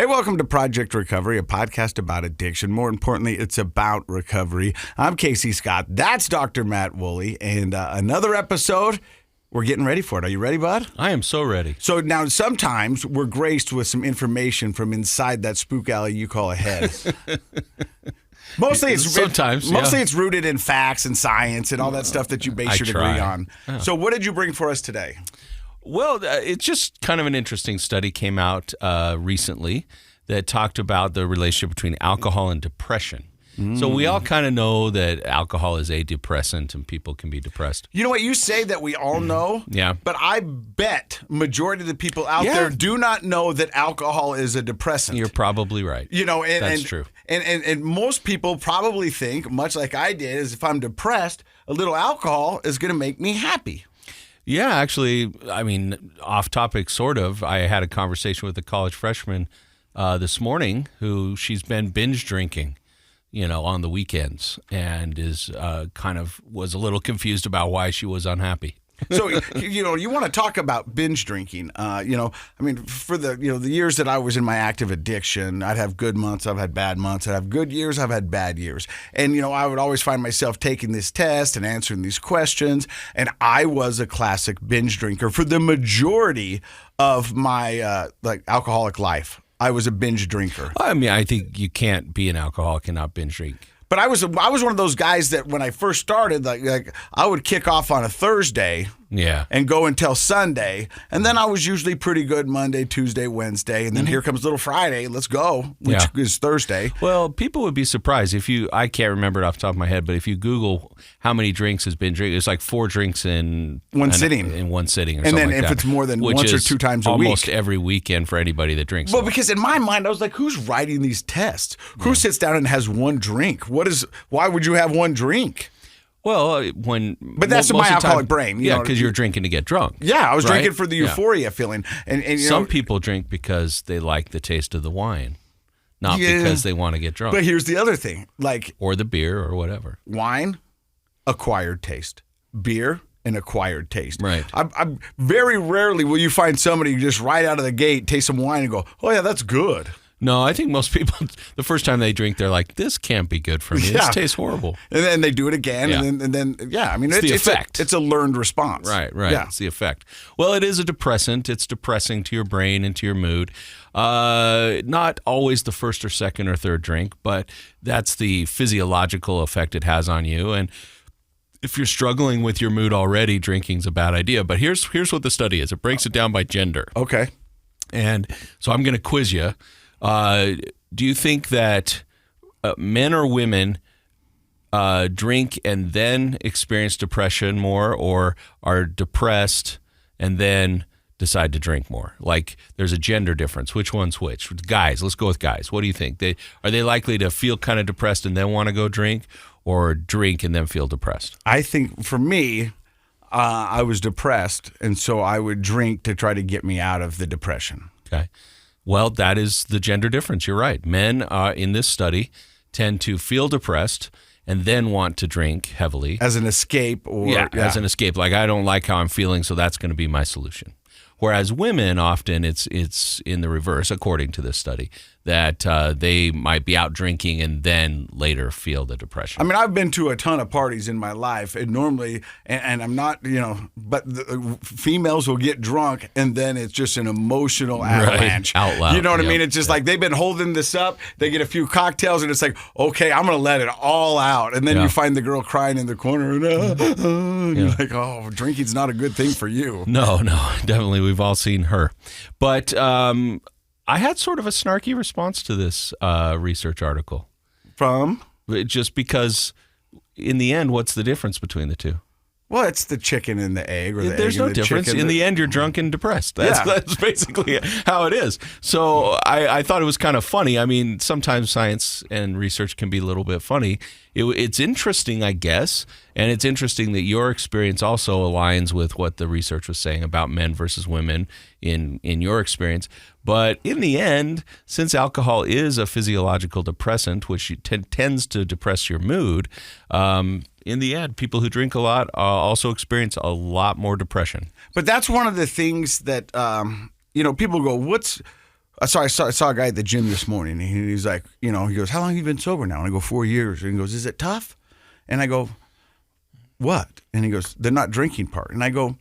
Hey, welcome to Project Recovery, a podcast about addiction. More importantly, it's about recovery. I'm Casey Scott. That's Dr. Matt Woolley. And another episode, we're getting ready for it. Are you ready, bud? I am so ready. So now sometimes we're graced with some information from inside that spook alley you call a head. Mostly it's rooted in facts and science and all that stuff that you base your degree on. Oh. So what did you bring for us today? Well, it's just kind of an interesting study came out recently that talked about the relationship between alcohol and depression. So we all kind of know that alcohol is a depressant and people can be depressed. You know what? You say that we all know, yeah. But I bet majority of the people out there do not know that alcohol is a depressant. You're probably right. You know, That's true. And most people probably think, much like I did, is if I'm depressed, a little alcohol is going to make me happy. Yeah, actually, I mean, off topic, sort of. I had a conversation with a college freshman this morning who she's been binge drinking, on the weekends, and is was a little confused about why she was unhappy. So, you want to talk about binge drinking. For the years that I was in my active addiction, I'd have good months, I've had bad months. I'd have good years, I've had bad years. And, I would always find myself taking this test and answering these questions. And I was a classic binge drinker for the majority of my alcoholic life. I was a binge drinker. I mean, I think you can't be an alcoholic and not binge drink. But I was one of those guys that when I first started, like I would kick off on a Thursday, and go until Sunday, and then I was usually pretty good Monday, Tuesday, Wednesday, and then here comes little Friday. Let's go, which is Thursday. Well, people would be surprised I can't remember it off the top of my head, but if you Google how many drinks has been drinking, it's like 4 drinks in one sitting, or and something then like if that, it's more than once or 2 times a week, almost every weekend for anybody that drinks. Well, because in my mind, I was like, who's writing these tests? Who sits down and has one drink? Why would you have one drink? Well, but that's my alcoholic brain. Because you're drinking to get drunk. Yeah, I was drinking for the euphoria feeling. And some people drink because they like the taste of the wine, not because they want to get drunk. But here's the other thing, or the beer or whatever. Wine, acquired taste. Beer, an acquired taste. Right. I'm very rarely will you find somebody who just right out of the gate taste some wine and go, "Oh yeah, that's good." No, I think most people, the first time they drink, they're like, "This can't be good for me. This tastes horrible." And then they do it again, and then I mean, it's the effect. It's a learned response. Right. Yeah. It's the effect. Well, it is a depressant. It's depressing to your brain and to your mood. Not always the first or second or third drink, but that's the physiological effect it has on you. And if you're struggling with your mood already, drinking's a bad idea. But here's what the study is. It breaks it down by gender. Okay. And so I'm going to quiz you. Do you think that men or women drink and then experience depression more, or are depressed and then decide to drink more? Like there's a gender difference. Which one's which? Guys, let's go with guys. What do you think? Are they likely to feel kind of depressed and then want to go drink, or drink and then feel depressed? I think for me, I was depressed, and so I would drink to try to get me out of the depression. Okay. Well, that is the gender difference. You're right. Men in this study tend to feel depressed and then want to drink heavily. As an escape? As an escape. Like, I don't like how I'm feeling, so that's going to be my solution. Whereas women, often it's in the reverse, according to this study, that they might be out drinking and then later feel the depression. I mean, I've been to a ton of parties in my life, and normally, and I'm not, but the females will get drunk, and then it's just an emotional avalanche. Out loud. You know what I mean? It's just like they've been holding this up, they get a few cocktails, and it's like, okay, I'm going to let it all out. And then you find the girl crying in the corner, and you're like, oh, drinking's not a good thing for you. No, definitely. We've all seen her. But I had sort of a snarky response to this research article. From? Just because in the end, what's the difference between the two? Well, it's the chicken and the egg, or the There's egg no and the difference. chicken. In the end, you're drunk and depressed. That's basically how it is. So I thought it was kind of funny. I mean, sometimes science and research can be a little bit funny. It's interesting, I guess, and it's interesting that your experience also aligns with what the research was saying about men versus women in your experience. But in the end, since alcohol is a physiological depressant, which tends to depress your mood, in the end, people who drink a lot also experience a lot more depression. But that's one of the things that, people go, So I saw a guy at the gym this morning, and he's like, he goes, how long have you been sober now? And I go, 4 years. And he goes, is it tough? And I go, what? And he goes, the not drinking part. And I go,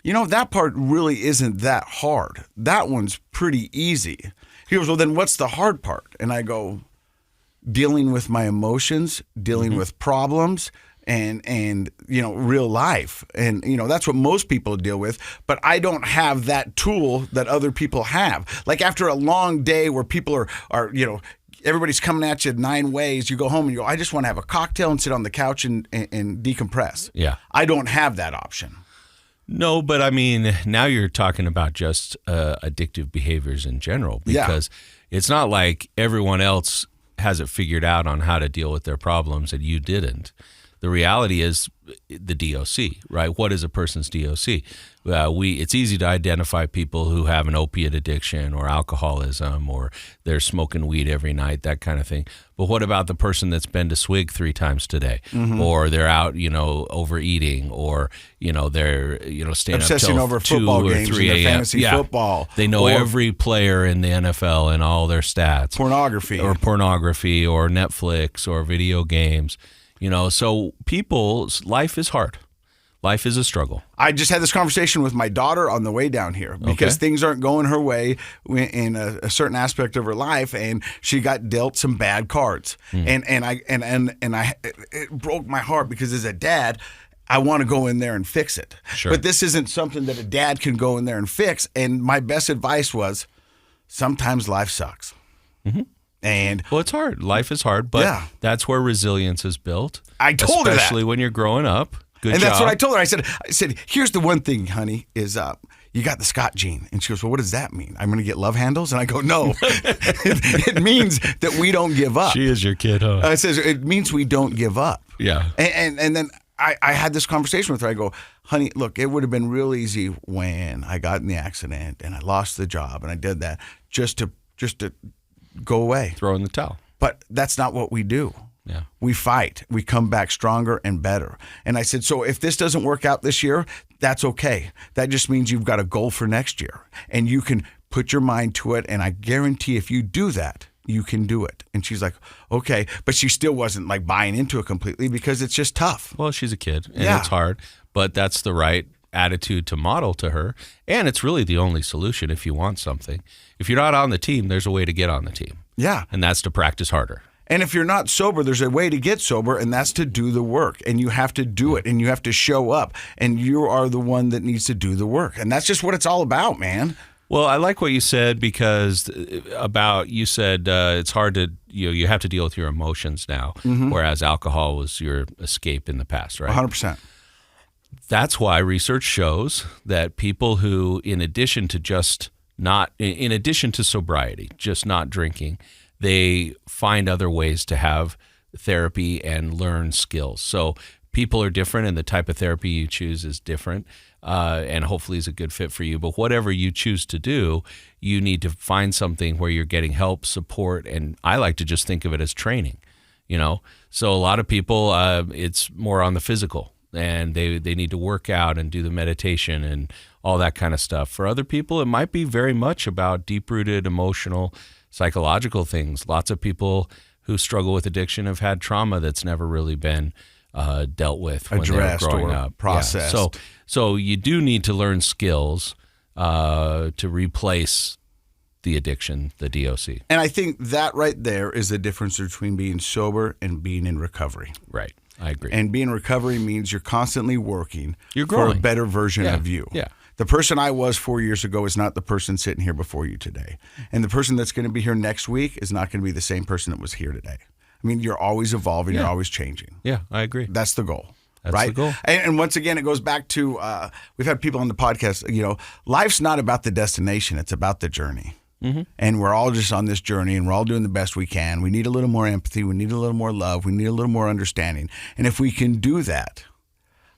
that part really isn't that hard. That one's pretty easy. He goes, well, then what's the hard part? And I go, dealing with my emotions, dealing with problems, and real life. And, that's what most people deal with. But I don't have that tool that other people have. Like after a long day where people are everybody's coming at you 9 ways, you go home and you go, I just want to have a cocktail and sit on the couch and decompress. Yeah. I don't have that option. No, but I mean, now you're talking about just addictive behaviors in general, because it's not like everyone else has it figured out on how to deal with their problems and you didn't. The reality is the DOC, right? What is a person's DOC? It's easy to identify people who have an opiate addiction or alcoholism, or they're smoking weed every night, that kind of thing. But what about the person that's been to swig 3 times today, or they're out, overeating, or they're staying obsessing up over till 2 football or games 3 and a.m. their fantasy football. They know every player in the NFL and all their stats. Pornography, or Netflix, or video games. So people's life is hard. Life is a struggle. I just had this conversation with my daughter on the way down here because things aren't going her way in a certain aspect of her life, and she got dealt some bad cards. And it broke my heart because as a dad, I want to go in there and fix it. Sure. But this isn't something that a dad can go in there and fix. And my best advice was, sometimes life sucks. And it's hard. Life is hard, but that's where resilience is built. I told her that. Especially when you're growing up. Good and job. That's what I told her. I said, here's the one thing, honey, is you got the Scott gene. And she goes, well, what does that mean? I'm going to get love handles? And I go, no. It means that we don't give up. She is your kid, huh? I says, it means we don't give up. Yeah. And then I had this conversation with her. I go, honey, look, it would have been real easy when I got in the accident and I lost the job and I did that just to go away. Throw in the towel. But that's not what we do. Yeah. We fight. We come back stronger and better. And I said, so if this doesn't work out this year, that's okay. That just means you've got a goal for next year. And you can put your mind to it. And I guarantee if you do that, you can do it. And she's like, okay. But she still wasn't like buying into it completely because it's just tough. Well, she's a kid and it's hard. But that's the right attitude to model to her. And it's really the only solution if you want something. If you're not on the team, there's a way to get on the team. Yeah. And that's to practice harder. And if you're not sober, there's a way to get sober, and that's to do the work. And you have to do it, and you have to show up. And you are the one that needs to do the work. And that's just what it's all about, man. Well, I like what you said because it's hard to, you have to deal with your emotions now, whereas alcohol was your escape in the past, right? 100%. That's why research shows that people who, in addition to sobriety, just not drinking, they find other ways to have therapy and learn skills. So people are different, and the type of therapy you choose is different, and hopefully is a good fit for you. But whatever you choose to do, you need to find something where you're getting help, support, and I like to just think of it as training. So a lot of people, it's more on the physical, and they need to work out and do the meditation and all that kind of stuff. For other people, it might be very much about deep-rooted emotional, psychological things. Lots of people who struggle with addiction have had trauma that's never really been dealt with when they were growing up, processed. Yeah. So you do need to learn skills to replace the addiction, the DOC. And I think that right there is the difference between being sober and being in recovery. Right. I agree. And being in recovery means you're constantly working You're growing. for a better version of you. Yeah. The person I was 4 years ago is not the person sitting here before you today. And the person that's going to be here next week is not going to be the same person that was here today. I mean, you're always evolving. You're always changing. Yeah, I agree. That's the goal. That's right? the goal. And once again, it goes back to, we've had people on the podcast, life's not about the destination. It's about the journey. And we're all just on this journey, and we're all doing the best we can. We need a little more empathy. We need a little more love. We need a little more understanding. And if we can do that,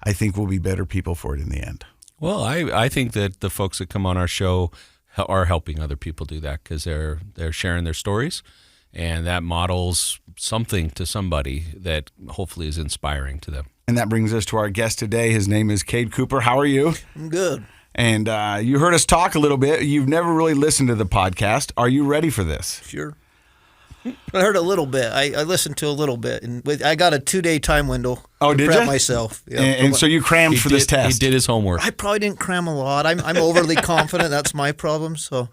I think we'll be better people for it in the end. Well, I think that the folks that come on our show are helping other people do that because they're sharing their stories, and that models something to somebody that hopefully is inspiring to them. And that brings us to our guest today. His name is Cade Cooper. How are you? I'm good. And you heard us talk a little bit. You've never really listened to the podcast. Are you ready for this? Sure. I heard a little bit. I listened to a little bit, and I got a 2-day time window. Oh, did prep you? myself? Yeah. And so you crammed for this test. He did his homework. I probably didn't cram a lot. I'm overly confident. That's my problem. So,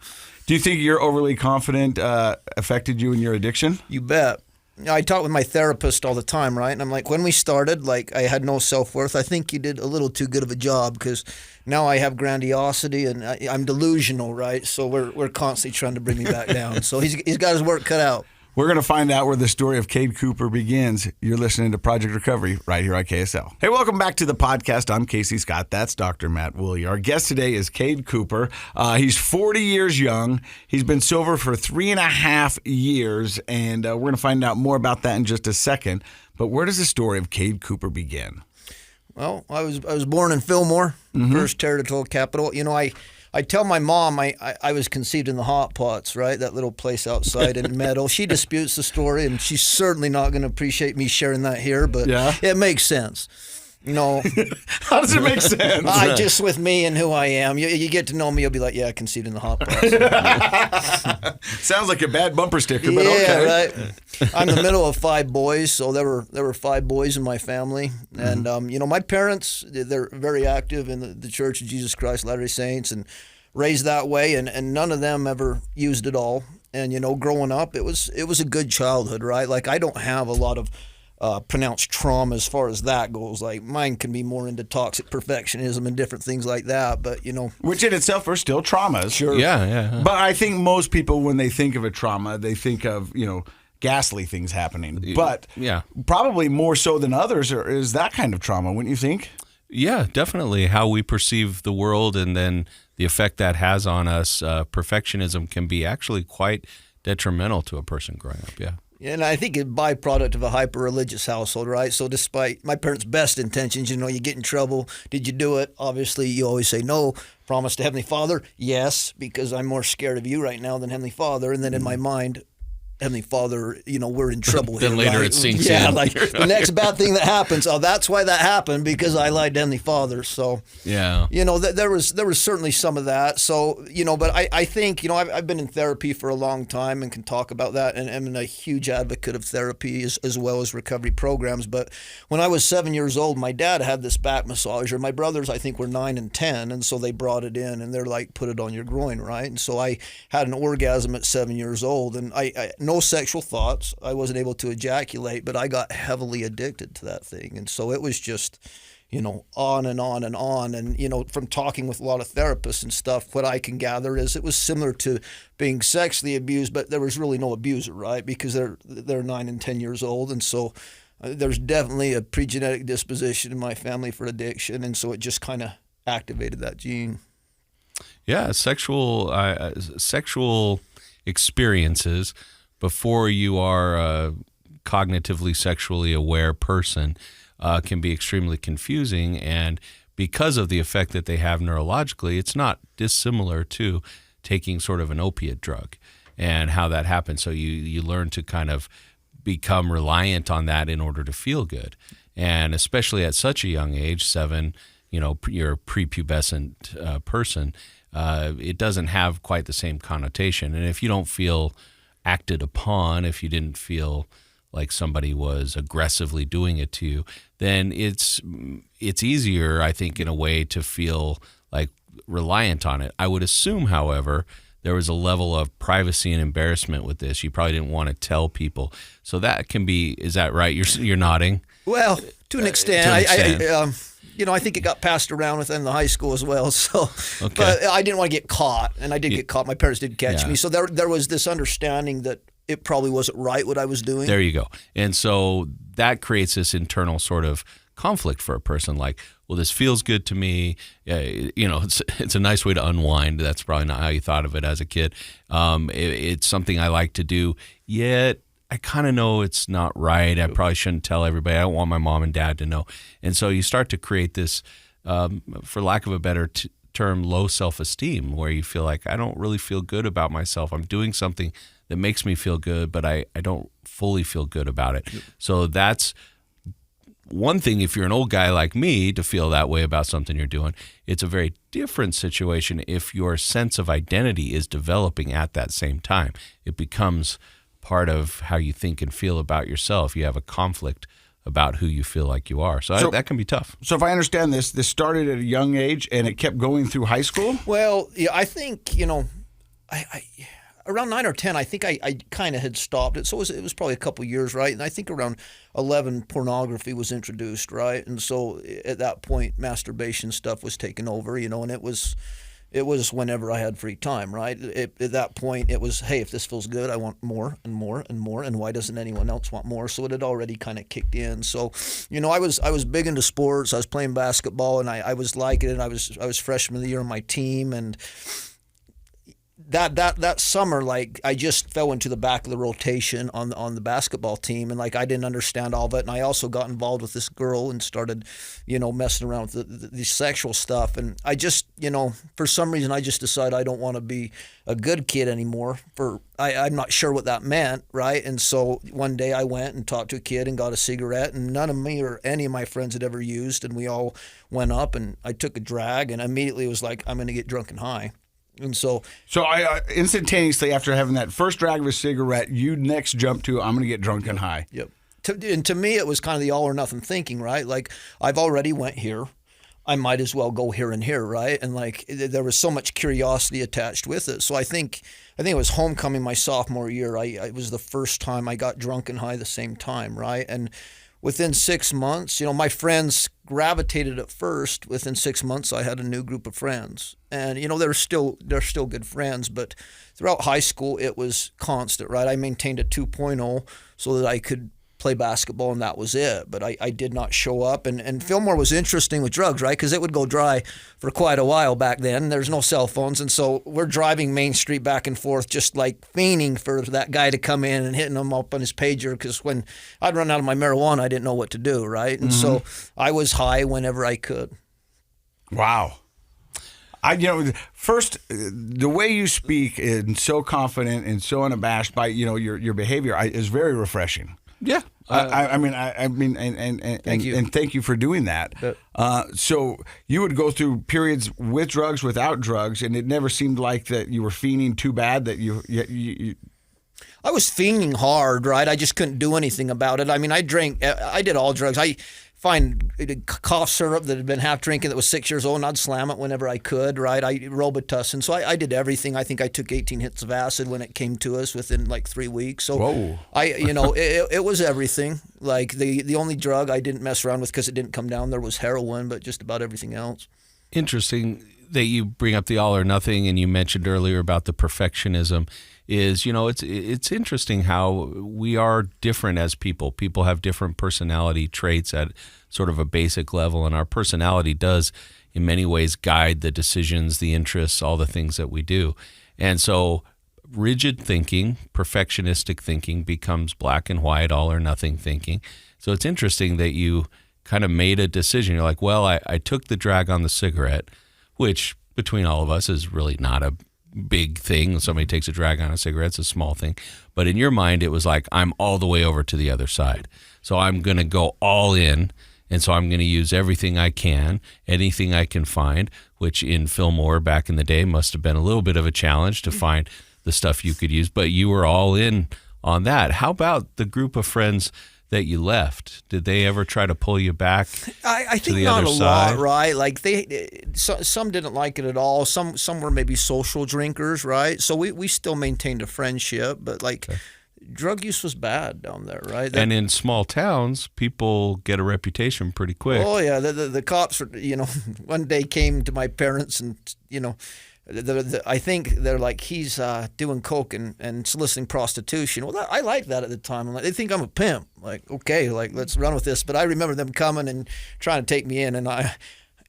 do you think your overly confident affected you in your addiction? you bet. I talk with my therapist all the time, right? And I'm like, when we started, like, I had no self-worth. I think you did a little too good of a job because now I have grandiosity and I'm delusional, right? So we're constantly trying to bring me back down. So he's got his work cut out. We're going to find out where the story of Cade Cooper begins. You're listening to Project Recovery right here on KSL. Hey, welcome back to the podcast. I'm Casey Scott. That's Dr. Matt Woolley. Our guest today is Cade Cooper. He's 40 years young. He's been sober for 3.5 years, and we're going to find out more about that in just a second. But where does the story of Cade Cooper begin? Well, I was born in Fillmore, first territorial capital. You know, I tell my mom I was conceived in the Hot Pots, right? That little place outside in Meadow. She disputes the story, and she's certainly not going to appreciate me sharing that here, but it makes sense. You know, how does it make sense? Just with me and who I am, you get to know me, you'll be like, yeah, conceived in the Hot Pots. Sounds like a bad bumper sticker, but okay. Yeah, right. I'm the middle of 5 boys, so there were 5 boys in my family, and you know, my parents, they're very active in the Church of Jesus Christ Latter-day Saints, and raised that way, and none of them ever used it all. And you know, growing up, it was a good childhood, right? Like, I don't have a lot of pronounced trauma as far as that goes. Like, mine can be more into toxic perfectionism and different things like that, but you know, which in itself are still traumas. Sure. Yeah. But I think most people, when they think of a trauma, they think of, you know, ghastly things happening. But probably more so than others is that kind of trauma, wouldn't you think? Yeah, definitely. How we perceive the world and then the effect that has on us. Perfectionism can be actually quite detrimental to a person growing up. Yeah. And I think it's a byproduct of a hyper-religious household, right? So despite my parents' best intentions, you know, you get in trouble. Did you do it? Obviously, you always say no. Promise to Heavenly Father? Yes, because I'm more scared of you right now than Heavenly Father. And then in my mind, Heavenly Father, you know, we're in trouble here. Then later right? it sinks in. Yeah, like the next bad thing that happens, that's why that happened, because I lied to Heavenly Father. So, you know, there was certainly some of that. So, you know, but I think, you know, I've been in therapy for a long time and can talk about that, and I'm a huge advocate of therapy as well as recovery programs. But when I was 7 years old, my dad had this back massager. My brothers, I think, were 9 and 10, and so they brought it in, and they're like, put it on your groin, right? And so I had an orgasm at 7 years old, and I no sexual thoughts. I wasn't able to ejaculate, but I got heavily addicted to that thing. And so it was just, you know, on and on and on. And, you know, from talking with a lot of therapists and stuff, what I can gather is it was similar to being sexually abused, but there was really no abuser, right? Because they're 9 and 10 years old. And so there's definitely a pre-genetic disposition in my family for addiction. And so it just kind of activated that gene. Yeah, sexual experiences before you are a cognitively sexually aware person can be extremely confusing, and because of the effect that they have neurologically, it's not dissimilar to taking sort of an opiate drug and how that happens. So you learn to kind of become reliant on that in order to feel good, and especially at such a young age, 7, you know, you're a prepubescent person, it doesn't have quite the same connotation. And if you don't feel acted upon, if you didn't feel like somebody was aggressively doing it to you, then it's easier, I think, in a way to feel like reliant on it. I would assume, however, there was a level of privacy and embarrassment with this. You probably didn't want to tell people. So that can be, is that right? You're nodding? Well, to an extent. You know, I think it got passed around within the high school as well. So, but I didn't want to get caught, and I did get caught. My parents did catch me. So there was this understanding that it probably wasn't right what I was doing. There you go. And so that creates this internal sort of conflict for a person. Like, well, this feels good to me. You know, it's a nice way to unwind. That's probably not how you thought of it as a kid. It's something I like to do. Yet I kind of know it's not right. I probably shouldn't tell everybody. I don't want my mom and dad to know. And so you start to create this, for lack of a better term, low self-esteem, where you feel like, I don't really feel good about myself. I'm doing something that makes me feel good, but I don't fully feel good about it. So that's one thing, if you're an old guy like me, to feel that way about something you're doing, it's a very different situation if your sense of identity is developing at that same time. It becomes part of how you think and feel about yourself. You have a conflict about who you feel like you are. So that can be tough. So if I understand this started at a young age and it kept going through high school? Well, yeah, I think, I around 9 or 10, I think I kind of had stopped it. So it was probably a couple years, right? And I think around 11, pornography was introduced, right? And so at that point, masturbation stuff was taken over, and it was whenever I had free time, right? At that point, it was, hey, if this feels good, I want more and more and more, and why doesn't anyone else want more? So it had already kind of kicked in. So, I was big into sports. I was playing basketball, and I was liking it. I was freshman of the year on my team, and that summer, like, I just fell into the back of the rotation on the basketball team, and like I didn't understand all of it. And I also got involved with this girl and started, messing around with the sexual stuff. And I just, for some reason, I just decided I don't want to be a good kid anymore. I'm not sure what that meant, right? And so one day I went and talked to a kid and got a cigarette, and none of me or any of my friends had ever used. And we all went up, and I took a drag, and immediately it was like, I'm going to get drunk and high. And so I instantaneously, after having that first drag of a cigarette, you next jump to, I'm going to get drunk and high. Yep. And to me, it was kind of the all or nothing thinking, right? Like, I've already went here. I might as well go here and here, right? And like, there was so much curiosity attached with it. So I think it was homecoming my sophomore year. It was the first time I got drunk and high the same time, right? And within 6 months, my friends gravitated at first. Within 6 months, I had a new group of friends. And, they're still good friends. But throughout high school, it was constant, right? I maintained a 2.0 so that I could play basketball, and that was it. But I did not show up. And Fillmore was interesting with drugs, right? Because it would go dry for quite a while back then. There's no cell phones. And so we're driving Main Street back and forth, just like fiending for that guy to come in and hitting him up on his pager. Because when I'd run out of my marijuana, I didn't know what to do, right? And so I was high whenever I could. Wow. First, the way you speak and so confident and so unabashed by, your behavior is very refreshing. Yeah. I mean, thank you. And thank you for doing that. So you would go through periods with drugs, without drugs, and it never seemed like that you were fiending too bad that you I was fiending hard, right? I just couldn't do anything about it. I mean, I did all drugs. I find cough syrup that had been half drinking that was 6 years old, and I'd slam it whenever I could, right? Robitussin. So I did everything. I think I took 18 hits of acid when it came to us within like 3 weeks. So whoa. It was everything. Like the only drug I didn't mess around with because it didn't come down there was heroin, but just about everything else. Interesting that you bring up the all or nothing, and you mentioned earlier about the perfectionism. It's interesting how we are different as people. People have different personality traits at sort of a basic level, and our personality does in many ways guide the decisions, the interests, all the things that we do. And so rigid thinking, perfectionistic thinking becomes black and white, all or nothing thinking. So it's interesting that you kind of made a decision. You're like, well, I took the drag on the cigarette, which between all of us is really not a big thing. Somebody takes a drag on a cigarette, it's a small thing. But in your mind, it was like, I'm all the way over to the other side. So I'm going to go all in. And so I'm going to use everything I can, anything I can find, which in Fillmore back in the day must have been a little bit of a challenge to find the stuff you could use. But you were all in on that. How about the group of friends that you left? Did they ever try to pull you back? I think to the not other a side? lot, right? Like some didn't like it at all. Some were maybe social drinkers, right? So we still maintained a friendship, but like drug use was bad down there, right? And in small towns, people get a reputation pretty quick. Oh yeah, the cops, one day came to my parents and I think they're like, he's doing coke and soliciting prostitution. Well, I liked that at the time. I'm like, they think I'm a pimp. Like, okay, like let's run with this. But I remember them coming and trying to take me in, and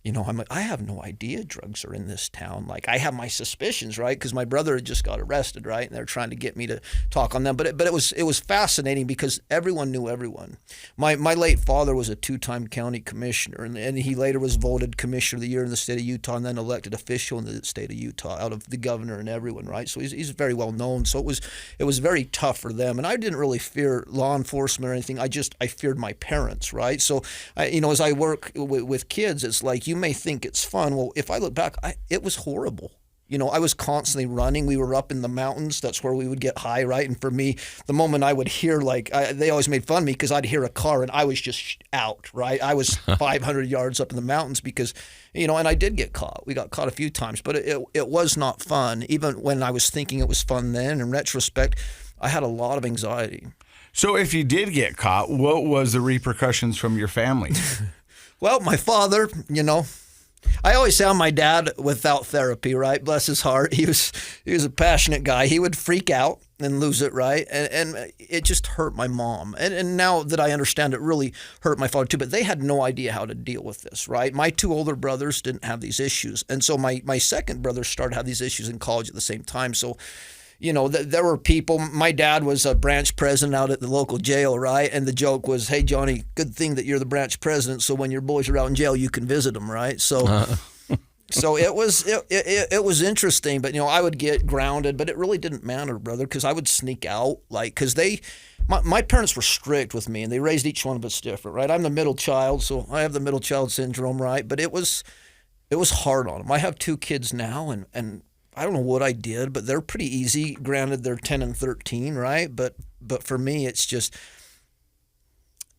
I'm like, I have no idea drugs are in this town. Like, I have my suspicions, right? Because my brother had just got arrested, right? And they're trying to get me to talk on them. But it was fascinating because everyone knew everyone. My late father was a 2-time county commissioner, and he later was voted commissioner of the year in the state of Utah, and then elected official in the state of Utah out of the governor and everyone, right? So he's very well known. So it was very tough for them. And I didn't really fear law enforcement or anything. I feared my parents, right? So, as I work with kids, it's like, you may think it's fun. Well, if I look back, it was horrible. I was constantly running. We were up in the mountains. That's where we would get high, right? And for me, the moment I would hear, they always made fun of me because I'd hear a car and I was just out, right? I was 500 yards up in the mountains because, and I did get caught. We got caught a few times, but it was not fun. Even when I was thinking it was fun then, in retrospect, I had a lot of anxiety. So if you did get caught, what was the repercussions from your family? Well, my father, I always sound my dad without therapy, right? Bless his heart. He was a passionate guy. He would freak out and lose it, right? And it just hurt my mom. And now that I understand, it really hurt my father too. But they had no idea how to deal with this, right? My 2 older brothers didn't have these issues. And so my second brother started to have these issues in college at the same time. So, there were people. My dad was a branch president out at the local jail, right? And the joke was, hey, Johnny, good thing that you're the branch president, so when your boys are out in jail, you can visit them, right? So so it was interesting, but, I would get grounded, but it really didn't matter, brother, because I would sneak out, because my parents were strict with me, and they raised each one of us different, right? I'm the middle child, so I have the middle child syndrome, right? But it was hard on them. I have 2 kids now, and I don't know what I did, but they're pretty easy. Granted, they're 10 and 13, right? But for me, it's just,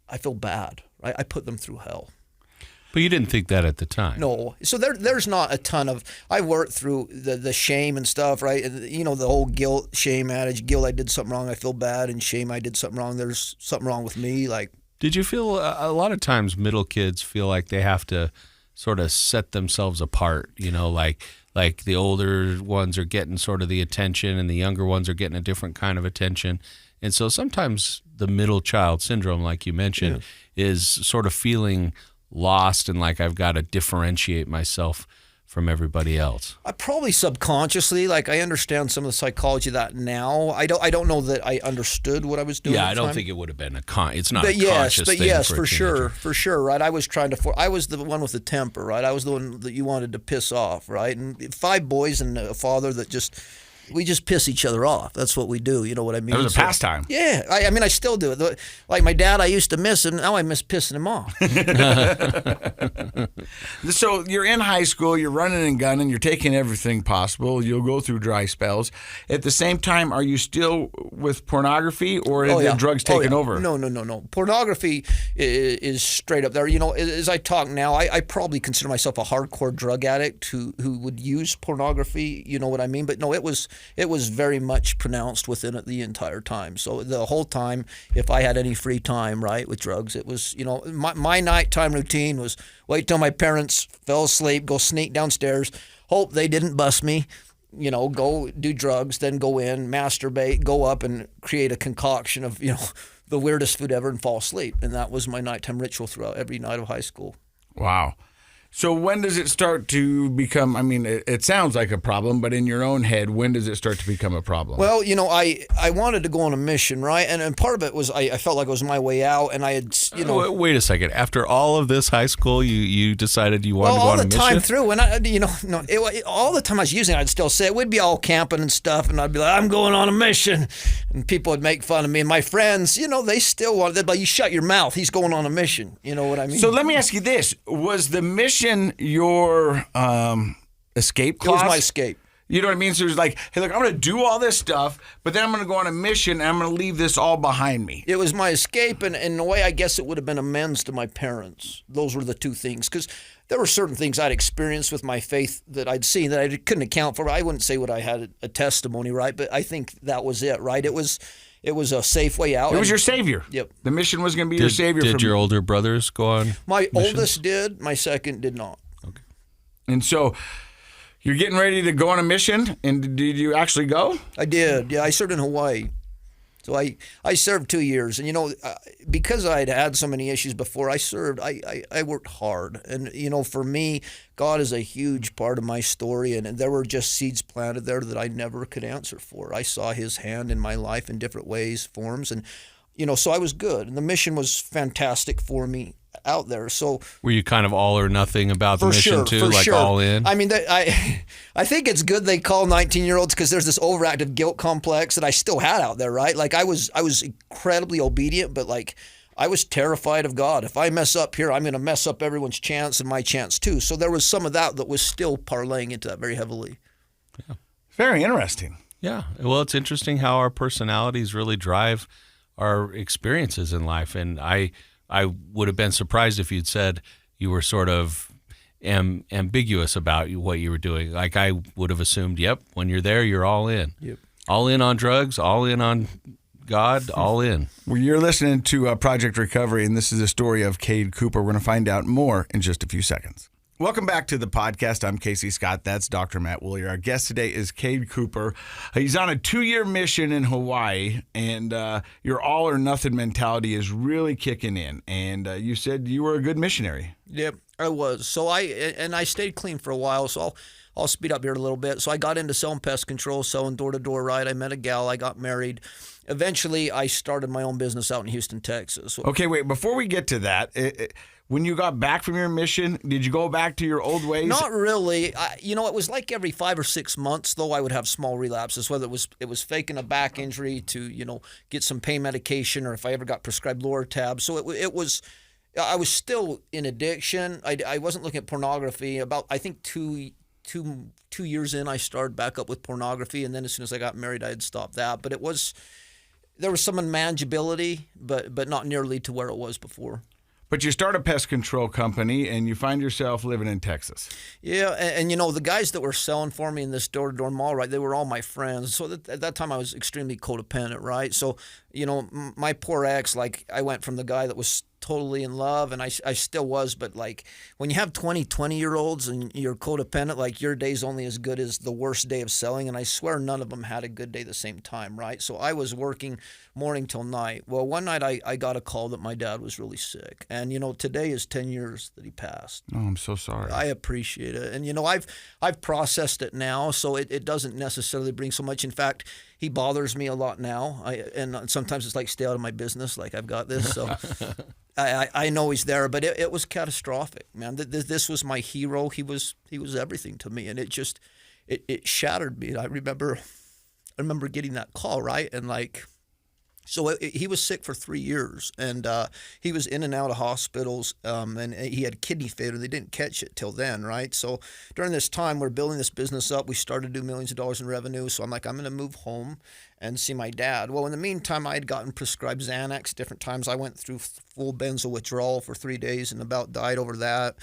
I feel bad, right? I put them through hell. But you didn't think that at the time. No. So there's not a ton of, I worked through the shame and stuff, right? The whole guilt, shame adage, guilt, I did something wrong, I feel bad, and shame, I did something wrong, there's something wrong with me. Did you feel, a lot of times middle kids feel like they have to sort of set themselves apart, like the older ones are getting sort of the attention and the younger ones are getting a different kind of attention. And so sometimes the middle child syndrome, like you mentioned, is sort of feeling lost and like I've got to differentiate myself from everybody else. I probably subconsciously, I understand some of the psychology of that now. I don't know that I understood what I was doing. Yeah, at I the don't time. think it would have been it's not a conscious thing. But yes, for for sure, right? I was I was the one with the temper, right? I was the one that you wanted to piss off, right? And 5 boys and a father that we just piss each other off. That's what we do. You know what I mean? It was a pastime. Yeah. I still do it. Like my dad, I used to miss him. Now I miss pissing him off. So you're in high school, you're running and gunning, you're taking everything possible. You'll go through dry spells. At the same time, are you still with pornography or are the drugs taking over? No. Pornography is straight up there. As I talk now, I probably consider myself a hardcore drug addict who would use pornography. You know what I mean? But no, it was very much pronounced within it the entire time. So the whole time, if I had any free time, right, with drugs, it was, my nighttime routine was wait till my parents fell asleep, go sneak downstairs, hope they didn't bust me, go do drugs, then go in, masturbate, go up and create a concoction of, the weirdest food ever and fall asleep. And that was my nighttime ritual throughout every night of high school. Wow. So when does it start to become, it sounds like a problem, but in your own head, when does it start to become a problem? Well, I wanted to go on a mission, right? And part of it was I felt like it was my way out, and I had, Wait a second. After all of this high school, you decided you wanted to go on a mission? all the time through, and all the time I was using it, I'd still say it. We'd be all camping and stuff, and I'd be like, I'm going on a mission. And people would make fun of me. And my friends, they still wanted, they'd be like, you shut your mouth. He's going on a mission. You know what I mean? So let me ask you this. Was the mission your escape clause? It was my escape. You know what I mean? So it was like, hey, look, I'm going to do all this stuff, but then I'm going to go on a mission and I'm going to leave this all behind me. It was my escape, and in a way, I guess it would have been amends to my parents. Those were the 2 things, because there were certain things I'd experienced with my faith that I'd seen that I couldn't account for. I wouldn't say what I had a testimony, right? But I think that was it, right? It was a safe way out. It was your savior. Yep. The mission was going to be your savior. Did your older brothers go on My missions? oldest did. My second did not. Okay. And so you're getting ready to go on a mission, and did you actually go? I did. Yeah, I served in Hawaii. So I served 2 years, and because I'd had so many issues before I served, I worked hard, and for me, God is a huge part of my story, and there were just seeds planted there that I never could answer for. I saw His hand in my life in different ways, forms, and so I was good, and the mission was fantastic for me out there. So were you kind of all or nothing about the mission too, like sure. all in? I mean, I think it's good they call 19-year-olds because there's this overactive guilt complex that I still had out there, right? Like I was incredibly obedient, but like I was terrified of God. If I mess up here, I'm going to mess up everyone's chance and my chance too. So there was some of that was still parlaying into that very heavily. Yeah. Very interesting. Yeah. Well, it's interesting how our personalities really drive our experiences in life, and I would have been surprised if you'd said you were sort of ambiguous about what you were doing. Like I would have assumed, yep, when you're there, you're all in. Yep. All in on drugs, all in on God, all in. Well, you're listening to Project Recovery, and this is a story of Cade Cooper. We're going to find out more in just a few seconds. Welcome back to the podcast. I'm Casey Scott. That's Dr. Matt Woolley. Our guest today is Cade Cooper. He's on a 2-year mission in Hawaii, and your all or nothing mentality is really kicking in. And you said you were a good missionary. Yep, I was. So I stayed clean for a while, so I'll speed up here a little bit. So I got into selling pest control, selling door-to-door, right? I met a gal. I got married. Eventually, I started my own business out in Houston, Texas. Okay, wait. Before we get to that, when you got back from your mission, did you go back to your old ways? Not really. It was like every 5 or 6 months, though, I would have small relapses, whether it was faking a back injury to, get some pain medication, or if I ever got prescribed Loratab. So I was still in addiction. I wasn't looking at pornography. About, I think, 2 years in, I started back up with pornography, and then as soon as I got married, I had stopped that. But there was some unmanageability, but not nearly to where it was before. But you start a pest control company, and you find yourself living in Texas. Yeah, and the guys that were selling for me in this door-to-door mall, right, they were all my friends. So at that time, I was extremely codependent, right? So, my poor ex, like, I went from the guy that was totally in love, and I still was, but like when you have 20-year-olds and you're codependent, like your day's only as good as the worst day of selling, and I swear none of them had a good day at the same time, right? So I was working morning till night. Well, one night I got a call that my dad was really sick, and today is 10 years that he passed. Oh, I'm so sorry. I appreciate it, and I've processed it now, so it doesn't necessarily bring so much. In fact, he bothers me a lot now, and sometimes it's like, stay out of my business, like I've got this, so I know he's there, but it was catastrophic, man. This was my hero. He was everything to me, and it shattered me. I remember getting that call, right, and like. So he was sick for 3 years, and he was in and out of hospitals, and he had kidney failure. They didn't catch it till then, right? So during this time, we're building this business up. We started to do millions of dollars in revenue. So I'm like, I'm going to move home and see my dad. Well, in the meantime, I had gotten prescribed Xanax different times. I went through full benzo withdrawal for 3 days and about died over that.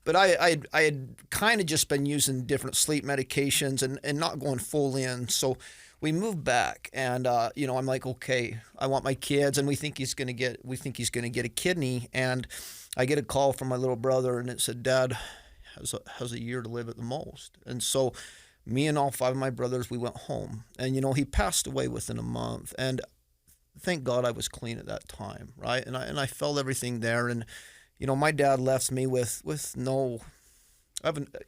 But I had kind of just been using different sleep medications and not going full in. So we moved back, and I'm like, okay, I want my kids, and we think he's gonna get a kidney, and I get a call from my little brother, and it said, Dad has a year to live at the most. And so me and all 5 of my brothers, we went home, and he passed away within a month, and thank God I was clean at that time, right? And I felt everything there, and my dad left me with no.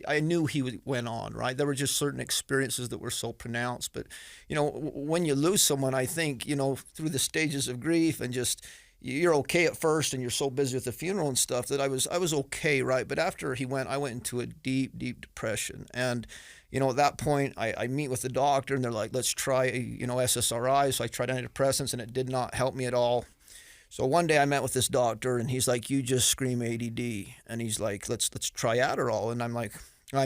I knew he went on, right? There were just certain experiences that were so pronounced. But, when you lose someone, I think, through the stages of grief and just you're okay at first and you're so busy with the funeral and stuff that I was okay, right? But after he went, I went into a deep, deep depression. And, at that point, I meet with the doctor and they're like, let's try, SSRIs. So I tried antidepressants and it did not help me at all. So one day I met with this doctor, and he's like, you just scream ADD. And he's like, let's try Adderall. And I'm like, I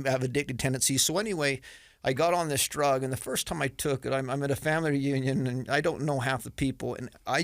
have addicted tendencies. So anyway, I got on this drug, and the first time I took it, I'm at a family reunion, and I don't know half the people, and I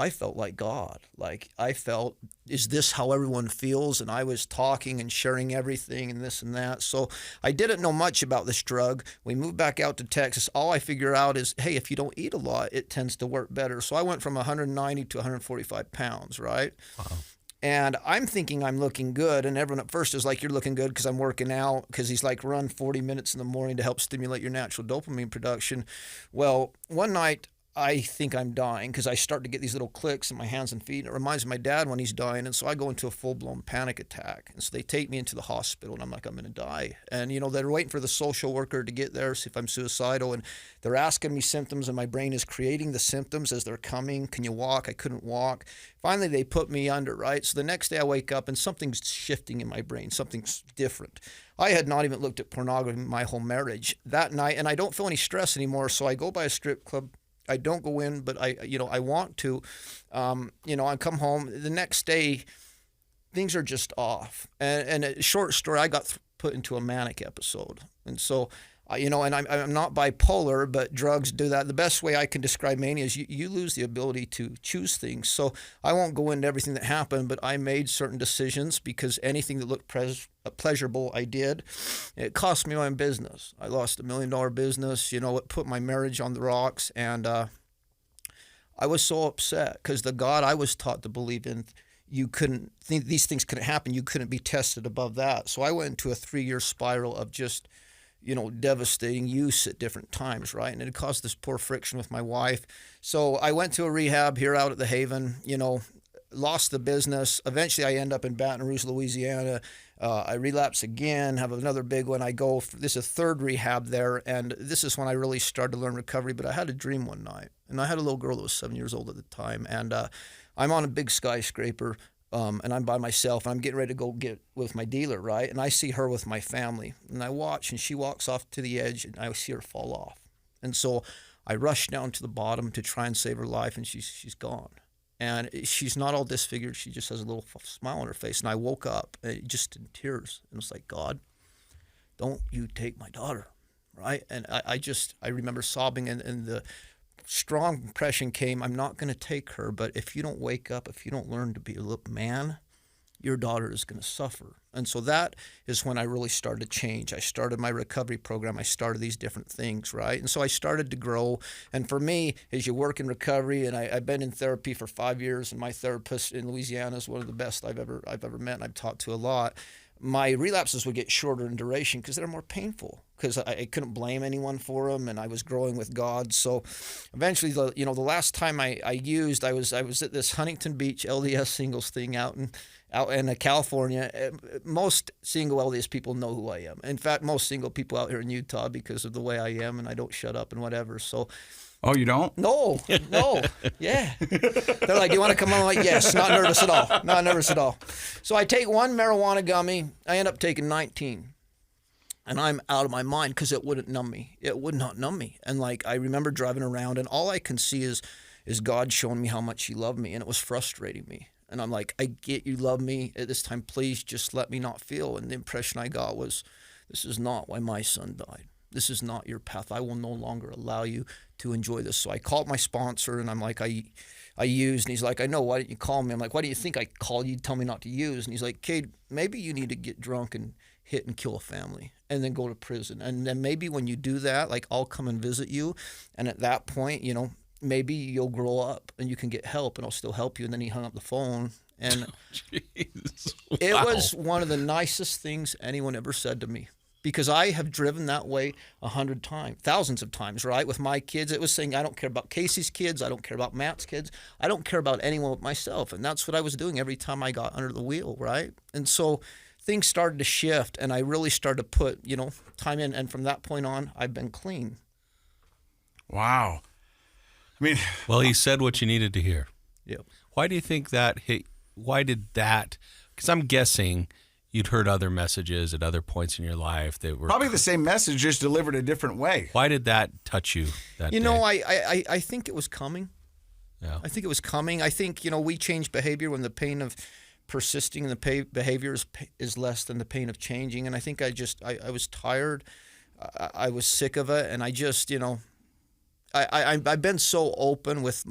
felt like God. Like I felt, is this how everyone feels? And I was talking and sharing everything and this and that. So I didn't know much about this drug. We moved back out to Texas. All I figure out is, hey, if you don't eat a lot, it tends to work better. So I went from 190 to 145 pounds, right? Wow. And I'm thinking I'm looking good. And everyone at first is like, you're looking good because I'm working out. Because he's like, run 40 minutes in the morning to help stimulate your natural dopamine production. Well, one night, I think I'm dying because I start to get these little clicks in my hands and feet. It reminds me of my dad when he's dying. And so I go into a full-blown panic attack. And so they take me into the hospital, and I'm like, I'm going to die. And, they're waiting for the social worker to get there, see if I'm suicidal. And they're asking me symptoms, and my brain is creating the symptoms as they're coming. Can you walk? I couldn't walk. Finally, they put me under, right? So the next day I wake up, and something's shifting in my brain. Something's different. I had not even looked at pornography in my whole marriage that night, and I don't feel any stress anymore. So I go by a strip club. I don't go in, but I want to. I come home the next day, things are just off. And a short story, I got put into a manic episode, and so and I'm not bipolar, but drugs do that. The best way I can describe mania is you lose the ability to choose things. So I won't go into everything that happened, but I made certain decisions because anything that looked pleasurable, I did. It cost me my business. I lost $1 million business. It put my marriage on the rocks, and I was so upset because the God I was taught to believe in, you couldn't think these things couldn't happen. You couldn't be tested above that. So I went into a 3-year spiral of just devastating use at different times, right? And it caused this poor friction with my wife. So I went to a rehab here out at the Haven, lost the business. Eventually I end up in Baton Rouge, Louisiana. I relapse again, have another big one. This is a third rehab there, and this is when I really started to learn recovery. But I had a dream one night, and I had a little girl that was 7 years old at the time, and I'm on a big skyscraper, and I'm by myself, and I'm getting ready to go get with my dealer, right? And I see her with my family, and I watch, and she walks off to the edge, and I see her fall off. And so I rush down to the bottom to try and save her life, and she's gone. And she's not all disfigured. She just has a little smile on her face. And I woke up just in tears. And it was like, God, don't you take my daughter, right? And I remember sobbing, and the strong impression came, I'm not going to take her, but if you don't wake up, if you don't learn to be a man, your daughter is going to suffer. And so that is when I really started to change. I started my recovery program. I started these different things, right? And so I started to grow. And for me, as you work in recovery, and I've been in therapy for 5 years, and my therapist in Louisiana is one of the best I've ever met, and I've talked to a lot. My relapses would get shorter in duration because they're more painful, because I couldn't blame anyone for them, and I was growing with God. So eventually, the last time I used, I was at this Huntington Beach LDS singles thing out in California. Most single LDS people know who I am. In fact, most single people out here in Utah, because of the way I am, and I don't shut up and whatever. So. Oh, you don't? No. Yeah. They're like, you want to come on? I'm like, yes, not nervous at all. So I take one marijuana gummy. I end up taking 19. And I'm out of my mind because it wouldn't numb me. It would not numb me. And I remember driving around, and all I can see is God showing me how much he loved me. And it was frustrating me. And I'm like, I get you love me. At this time, please just let me not feel. And the impression I got was, this is not why my son died. This is not your path. I will no longer allow you to enjoy this. So I called my sponsor, and I'm like, I used, and he's like, I know, why didn't you call me? I'm like, why do you think I called you to tell me not to use? And he's like, Cade, maybe you need to get drunk and hit and kill a family and then go to prison. And then maybe when you do that, I'll come and visit you. And at that point, maybe you'll grow up and you can get help, and I'll still help you. And then he hung up the phone. And Jeez. It Wow. was one of the nicest things anyone ever said to me. Because I have driven that way 100 times, thousands of times, right? With my kids, it was saying, I don't care about Casey's kids. I don't care about Matt's kids. I don't care about anyone but myself. And that's what I was doing every time I got under the wheel, right? And so things started to shift, and I really started to put, time in. And from that point on, I've been clean. Wow. Well, he said what you needed to hear. Yep. Why do you think that hit? Why did that? Because I'm guessing you'd heard other messages at other points in your life that were probably the same message, just delivered a different way. Why did that touch you that day? I think it was coming. Yeah. I think it was coming. I think, we change behavior when the pain of persisting in the behavior is less than the pain of changing. And I think I was tired. I was sick of it. And I just, I've been so open with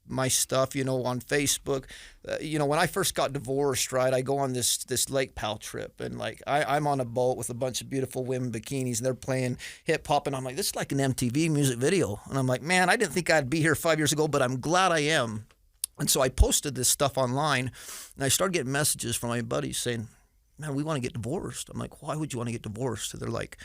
my stuff, on Facebook. When I first got divorced, right, I go on this Lake Powell trip, and I'm on a boat with a bunch of beautiful women in bikinis, and they're playing hip hop, and I'm like, this is like an MTV music video. And I'm like, man, I didn't think I'd be here 5 years ago, but I'm glad I am. And so I posted this stuff online, and I started getting messages from my buddies saying, man, we want to get divorced. I'm like, why would you want to get divorced? So they're like,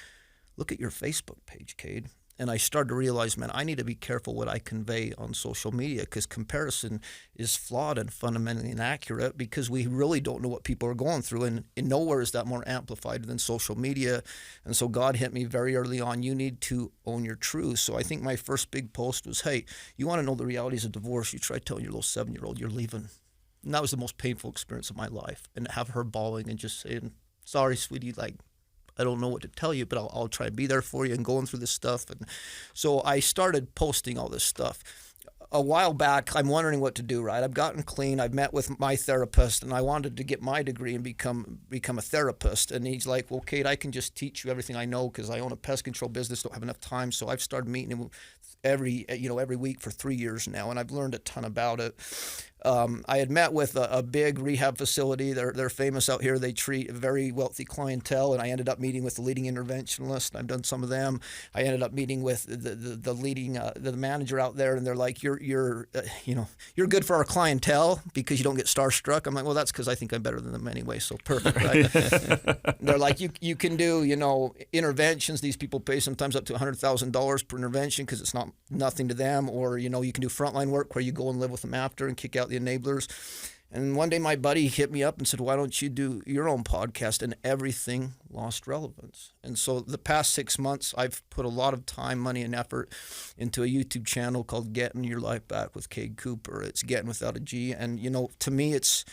look at your Facebook page, Cade. And I started to realize, man, I need to be careful what I convey on social media, because comparison is flawed and fundamentally inaccurate, because we really don't know what people are going through. And nowhere is that more amplified than social media. And so God hit me very early on. You need to own your truth. So I think my first big post was, hey, you want to know the realities of divorce? You try telling your little 7-year-old you're leaving. And that was the most painful experience of my life. And to have her bawling and just saying, sorry, sweetie, like, I don't know what to tell you, but I'll try and be there for you, and going through this stuff. And so I started posting all this stuff. A while back, I'm wondering what to do, right? I've gotten clean. I've met with my therapist, and I wanted to get my degree and become a therapist. And he's like, well, Cade, I can just teach you everything I know, because I own a pest control business, don't have enough time. So I've started meeting him every week for 3 years now, and I've learned a ton about it. I had met with a big rehab facility. They're famous out here. They treat a very wealthy clientele, and I ended up meeting with the leading interventionalist. I've done some of them. I ended up meeting with the leading the manager out there, and they're like, you're good for our clientele because you don't get starstruck. I'm like, well, that's because I think I'm better than them anyway, so perfect, right? They're like, you can do interventions. These people pay sometimes up to $100,000 per intervention because it's nothing to them, or you can do frontline work where you go and live with them after and kick out the enablers. And one day my buddy hit me up and said, why don't you do your own podcast? And everything lost relevance. And so the past 6 months, I've put a lot of time, money, and effort into a YouTube channel called Gettin Your Life Back with Cade Cooper. It's Gettin without a G. And, to me, it's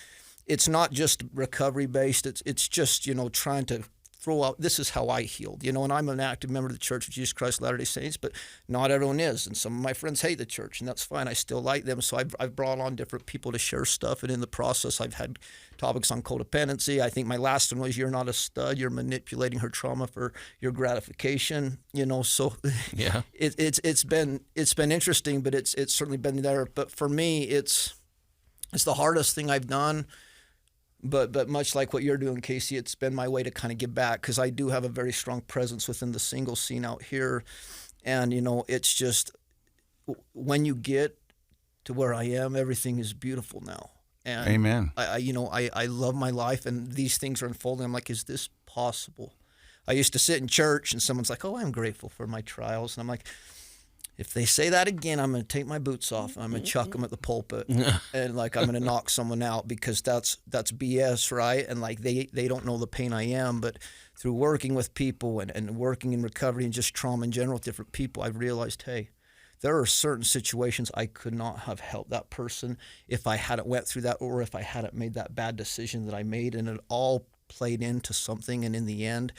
not just recovery based. It's just, trying to throw out, this is how I healed, and I'm an active member of the Church of Jesus Christ of Latter-day Saints, but not everyone is. And some of my friends hate the church, and that's fine. I still like them. So I've brought on different people to share stuff. And in the process, I've had topics on codependency. I think my last one was, you're not a stud. You're manipulating her trauma for your gratification, so yeah, it's been interesting, but it's certainly been there. But for me, it's the hardest thing I've done. But much like what you're doing, Casey, it's been my way to kind of give back, because I do have a very strong presence within the single scene out here. And, it's just, when you get to where I am, everything is beautiful now. And amen. I love my life, and these things are unfolding. I'm like, is this possible? I used to sit in church and someone's like, oh, I'm grateful for my trials. And I'm like, if they say that again, I'm going to take my boots off. I'm going to chuck them at the pulpit, and I'm going to knock someone out, because that's BS, right? And they don't know the pain I am. But through working with people and working in recovery and just trauma in general with different people, I've realized, hey, there are certain situations I could not have helped that person if I hadn't went through that, or if I hadn't made that bad decision that I made, and it all played into something. And in the end,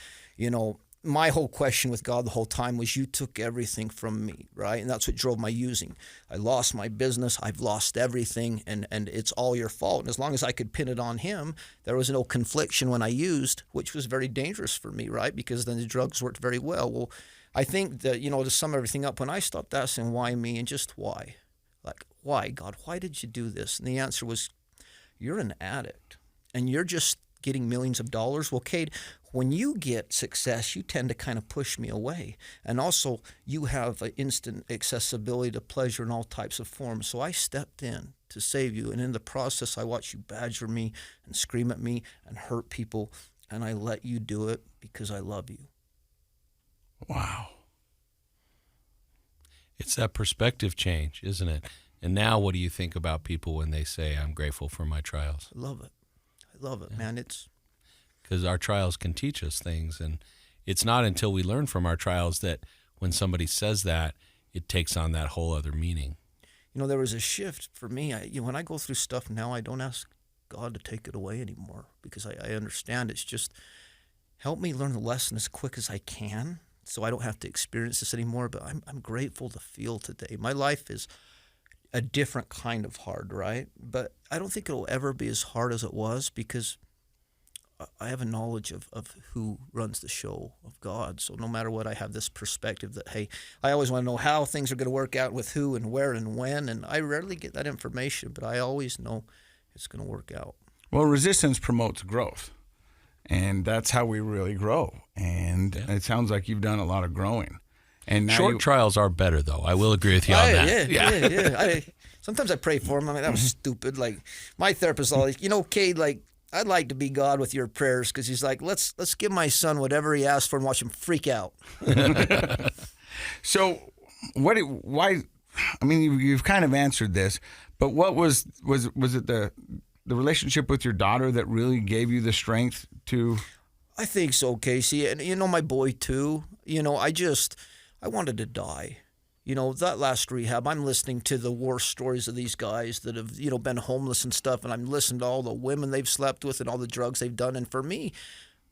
my whole question with God the whole time was, you took everything from me, right? And that's what drove my using. I lost my business. I've lost everything, and it's all your fault. And as long as I could pin it on him, there was no confliction when I used, which was very dangerous for me, right? Because then the drugs worked very well. Well, I think that, to sum everything up, when I stopped asking why me and just why, like, why, God, why did you do this? And the answer was, you're an addict, and you're just getting millions of dollars. Well, Cade, when you get success, you tend to kind of push me away. And also, you have an instant accessibility to pleasure in all types of forms. So I stepped in to save you. And in the process, I watched you badger me and scream at me and hurt people. And I let you do it because I love you. Wow. It's that perspective change, isn't it? And now what do you think about people when they say, I'm grateful for my trials? I love it. I love it, man. It's because our trials can teach us things, and it's not until we learn from our trials that when somebody says that, it takes on that whole other meaning. There was a shift for me. When I go through stuff now, I don't ask God to take it away anymore, because I understand it's just help me learn the lesson as quick as I can, so I don't have to experience this anymore. But I'm grateful to feel today. My life is a different kind of hard, right? But I don't think it'll ever be as hard as it was, because I have a knowledge of who runs the show, of God. So no matter what, I have this perspective that, hey, I always want to know how things are going to work out with who and where and when. And I rarely get that information, but I always know it's going to work out. Well, resistance promotes growth, and that's how we really grow. And it sounds like you've done a lot of growing. And now short trials are better, though. I will agree with you on that. Yeah. Sometimes I pray for them. I mean, that was stupid. Like, my therapist always, Cade, like, I'd like to be God with your prayers, because he's like, let's give my son whatever he asks for and watch him freak out. So why, I mean, you've kind of answered this, but what was it the relationship with your daughter that really gave you the strength to? I think so, Casey. And, my boy, too. I wanted to die. That last rehab, I'm listening to the war stories of these guys that have, been homeless and stuff, and I'm listening to all the women they've slept with and all the drugs they've done. And for me,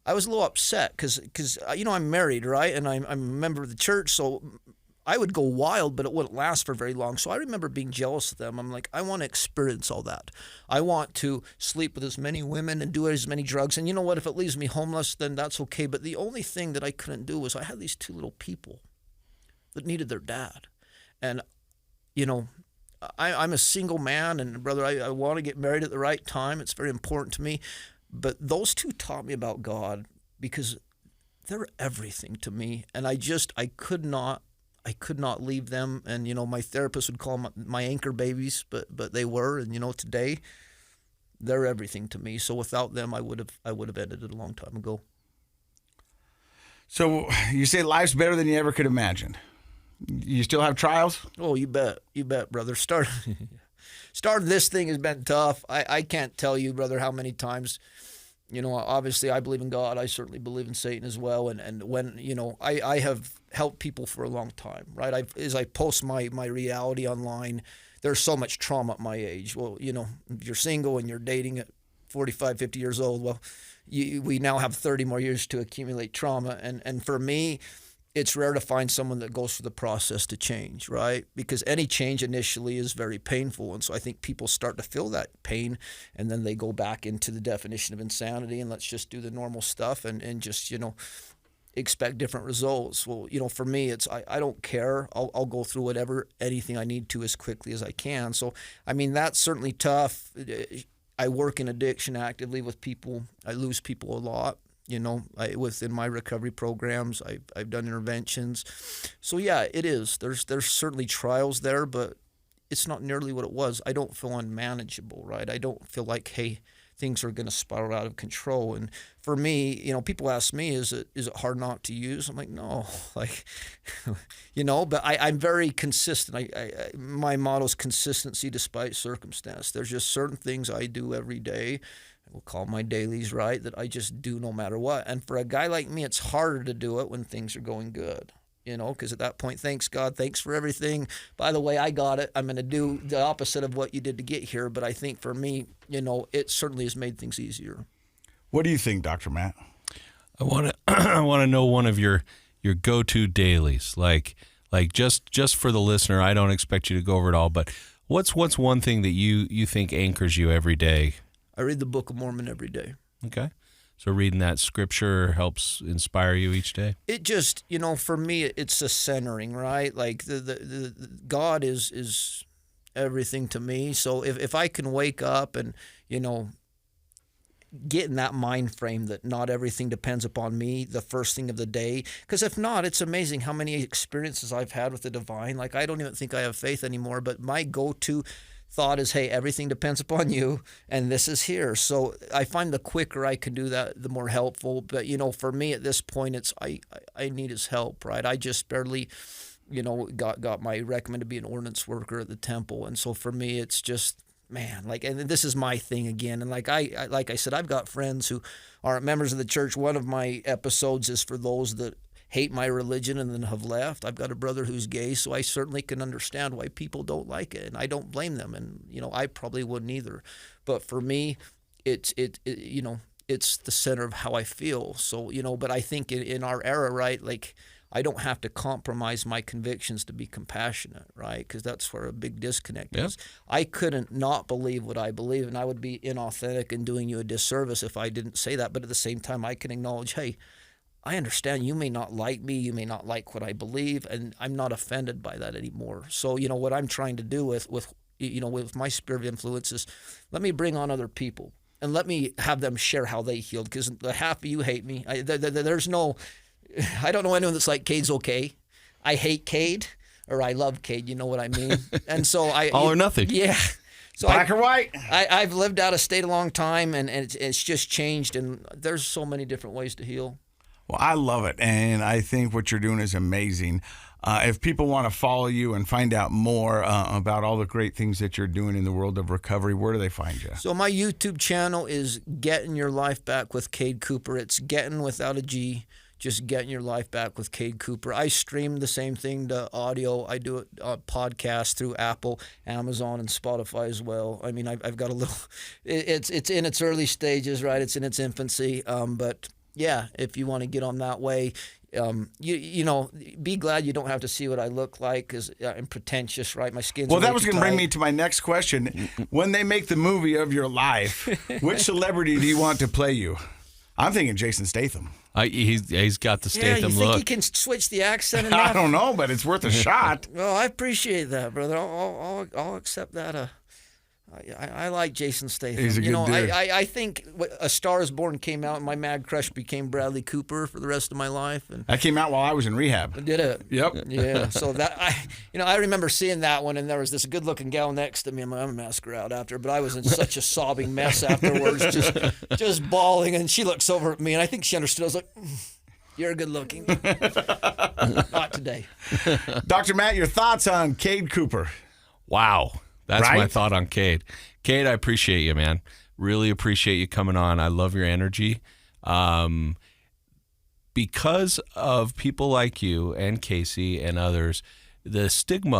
I was a little upset because I'm married, right? And I'm a member of the church, so I would go wild, but it wouldn't last for very long. So I remember being jealous of them. I'm like, I want to experience all that. I want to sleep with as many women and do as many drugs. And you know what? If it leaves me homeless, then that's okay. But the only thing that I couldn't do was I had these two little people that needed their dad. And, I'm a single man, and brother, I want to get married at the right time. It's very important to me. But those two taught me about God because they're everything to me. And I could not leave them. And, my therapist would call them my anchor babies, but they were. And, today they're everything to me. So without them, I would have ended it a long time ago. So you say life's better than you ever could imagine. You still have trials? Oh, you bet, brother. Starting this thing has been tough. I can't tell you, brother, how many times, obviously I believe in God. I certainly believe in Satan as well. And when, I have helped people for a long time, right? As I post my reality online, there's so much trauma at my age. Well, if you're single and you're dating at 45, 50 years old, well, we now have 30 more years to accumulate trauma. And for me, it's rare to find someone that goes through the process to change, right? Because any change initially is very painful. And so I think people start to feel that pain, and then they go back into the definition of insanity, and let's just do the normal stuff and just, expect different results. Well, for me, it's I don't care. I'll go through anything I need to as quickly as I can. So, I mean, that's certainly tough. I work in addiction actively with people. I lose people a lot. Within my recovery programs, I've done interventions. So yeah, it is. There's certainly trials there, but it's not nearly what it was. I don't feel unmanageable, right? I don't feel like, hey, things are going to spiral out of control. And for me, people ask me, is it hard not to use? I'm like, no, but I'm very consistent. My motto is consistency despite circumstance. There's just certain things I do every day. We'll call my dailies, right, that I just do no matter what. And for a guy like me, it's harder to do it when things are going good, because at that point, thanks God, thanks for everything. By the way, I got it. I'm going to do the opposite of what you did to get here. But I think for me, it certainly has made things easier. What do you think, Dr. Matt? I want to know one of your go-to dailies, like just for the listener. I don't expect you to go over it all, but what's one thing that you think anchors you every day? I read the Book of Mormon every day. Okay. So reading that scripture helps inspire you each day? It just, for me, it's a centering, right? Like the God is everything to me. So if I can wake up and, get in that mind frame that not everything depends upon me the first thing of the day. Because if not, it's amazing how many experiences I've had with the divine. Like, I don't even think I have faith anymore, but my go-to thought is, hey, everything depends upon you, and this is here. So I find the quicker I can do that, the more helpful. But, for me at this point, it's I need his help, right? I just barely, got my recommended to be an ordinance worker at the temple. And so for me, it's just, man, and this is my thing again. And like I said, I've got friends who aren't members of the church. One of my episodes is for those that hate my religion and then have left. I've got a brother who's gay, so I certainly can understand why people don't like it, and I don't blame them. And I probably wouldn't either. But for me, it's the center of how I feel. So but I think in our era, right, like, I don't have to compromise my convictions to be compassionate, right? Because that's where a big disconnect is. I couldn't not believe what I believe, and I would be inauthentic and doing you a disservice if I didn't say that. But at the same time, I can acknowledge, hey, I understand you may not like me, you may not like what I believe, and I'm not offended by that anymore. So, what I'm trying to do with my sphere of influence is, let me bring on other people and let me have them share how they healed. Because the half of you hate me. There's no, I don't know anyone that's like, Cade's okay. I hate Cade, or I love Cade. You know what I mean? And so all or nothing. Yeah. So Black or white? I've lived out of state a long time, and it's just changed. And there's so many different ways to heal. Well, I love it, and I think what you're doing is amazing. if people want to follow you and find out more about all the great things that you're doing in the world of recovery, where do they find you? So my YouTube channel is Gettin Your Life Back with Cade Cooper. It's Gettin without a G. Just Getting Your Life Back with Cade Cooper. I stream the same thing to audio. I do it podcast through Apple, Amazon, and Spotify as well. I mean, I've got a little. It's in its early stages, right? It's in its infancy. But yeah, if you want to get on that way, you know, be glad you don't have to see what I look like because I'm pretentious, right? My skin's well. That was going to bring me to my next question. When they make the movie of your life, which celebrity do you want to play you? I'm thinking Jason Statham. He's got the Statham you look. Think he can switch the accent enough? I don't know, but it's worth a shot. Well, I appreciate that, brother. I'll accept that. I like Jason Statham. He's a good dude. I think A Star Is Born came out, and my mad crush became Bradley Cooper for the rest of my life. And that came out while I was in rehab. Did it? Yep. Yeah. So that I remember seeing that one, and there was this good-looking gal next to me. I'm gonna ask her out after, but I was in such a sobbing mess afterwards, just bawling. And she looks over at me, and I think she understood. I was like, "You're good-looking." Not today. Dr. Matt, your thoughts on Cade Cooper? Wow. That's my thought on Cade. Cade, I appreciate you, man. Really appreciate you coming on. I love your energy. Because of people like you and Casey and others, the stigma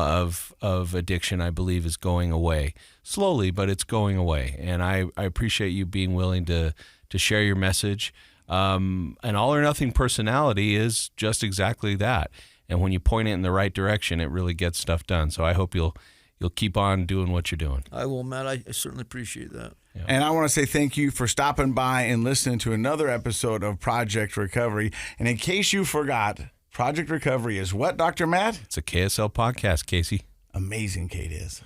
of addiction, I believe, is going away. Slowly, but it's going away. And I appreciate you being willing to share your message. An all-or-nothing personality is just exactly that. And when you point it in the right direction, it really gets stuff done. So I hope you'll keep on doing what you're doing. I will, Matt. I certainly appreciate that. Yeah. And I want to say thank you for stopping by and listening to another episode of Project Recovery. And in case you forgot, Project Recovery is what, Dr. Matt? It's a KSL podcast, Casey. Amazing, Cade is.